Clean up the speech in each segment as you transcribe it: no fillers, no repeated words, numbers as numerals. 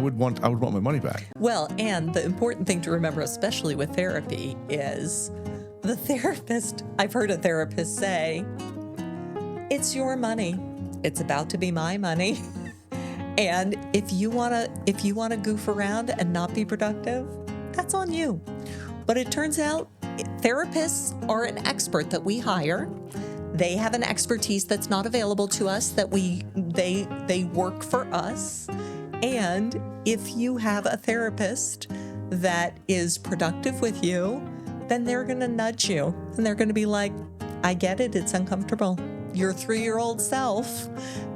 would want my money back. Well, and the important thing to remember, especially with therapy, is the therapist, I've heard a therapist say, it's your money. It's about to be my money. And if you wanna goof around and not be productive, that's on you. But it turns out therapists are an expert that we hire. They have an expertise that's not available to us, that they work for us. And if you have a therapist that is productive with you, then they're going to nudge you and they're going to be like, I get it. It's uncomfortable. Your 3-year-old self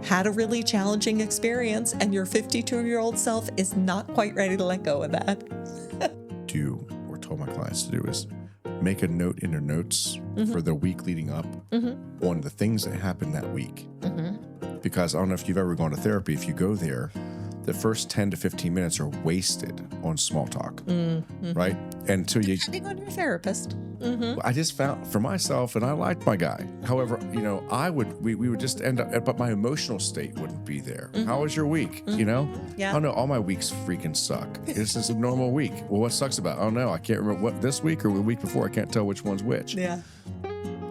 had a really challenging experience and your 52-year-old self is not quite ready to let go of that. Told my clients to do is make a note in their notes for the week leading up on the things that happened that week. Because I don't know if you've ever gone to therapy. If you go there, the first 10 to 15 minutes are wasted on small talk, right? And so Depending on your therapist. I just found for myself, and I liked my guy. However, we would just end up, but my emotional state wouldn't be there. How was your week? Yeah. I don't know. All my weeks freaking suck. This is a normal week. Well, what sucks about it? I don't know. I can't remember what this week or the week before. I can't tell which one's which. Yeah.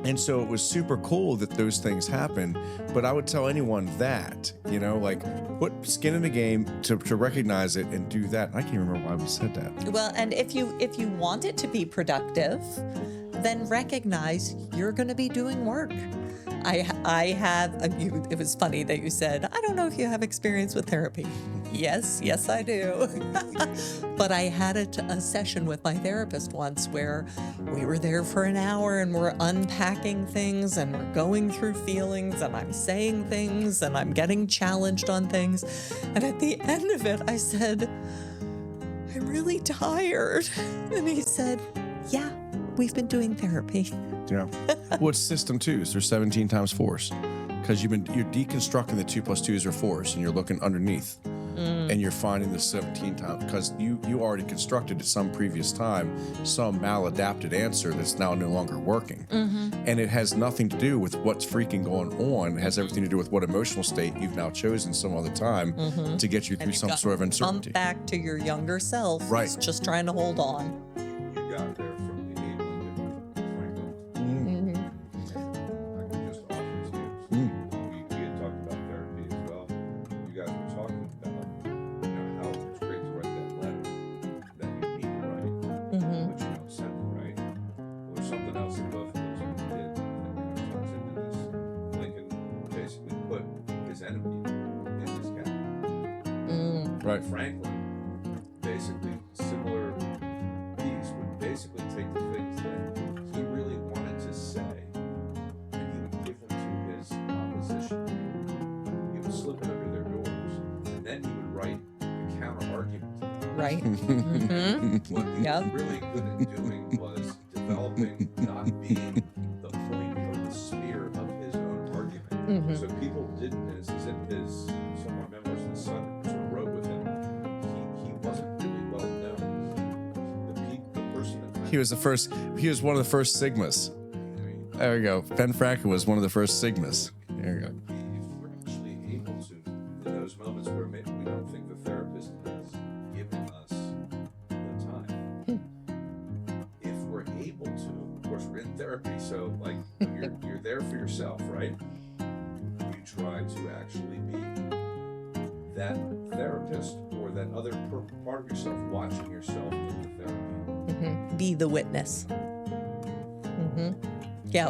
And so it was super cool that those things happened. But I would tell anyone that, put skin in the game to recognize it and do that. I can't remember why we said that. Well, and if you want it to be productive, then recognize you're going to be doing work. It was funny that you said, I don't know if you have experience with therapy. Yes, I do. But I had a session with my therapist once where we were there for an hour and we're unpacking things and we're going through feelings and I'm saying things and I'm getting challenged on things. And at the end of it, I said, I'm really tired. And he said, yeah, we've been doing therapy. Yeah. Well, it's system 2s. They're 17 times force. Because you're deconstructing the 2 plus 2s are force and you're looking underneath. And you're finding the 17 times because you already constructed at some previous time some maladapted answer that's now no longer working. And it has nothing to do with what's freaking going on. It has everything to do with what emotional state you've now chosen some other time to get you through some sort of uncertainty. Back to your younger self. Right. Who's just trying to hold on. You got there from the enabling of Franklin. I can just offer tips. We had talked about therapy as well. You guys were talking about how it's great to write that letter that you need to write, but you don't send it, right? Well, there's something else that both of those people did that turns into this. Lincoln basically put his enemy in his cabinet. Right. Franklin basically similar piece would basically take the things that he really wanted to say and he would give them to his opposition. He would slip it under their doors and then he would write the counter argument to them. Right. What he was really good at doing was developing not being the point or the spear of his own argument. So people didn't, as some of my members of the Sun sort of wrote with him, he wasn't really well known. The person that He was one of the first Sigmas. There we go. Ben Franklin was one of the first Sigmas. There you go. if we're actually able to, in those moments where maybe we don't think the therapist is giving us the time, if we're able to, of course we're in therapy, so like you're there for yourself, right? You try to actually be that therapist or that other part of yourself, watching yourself in the therapy. Be the witness. Yeah.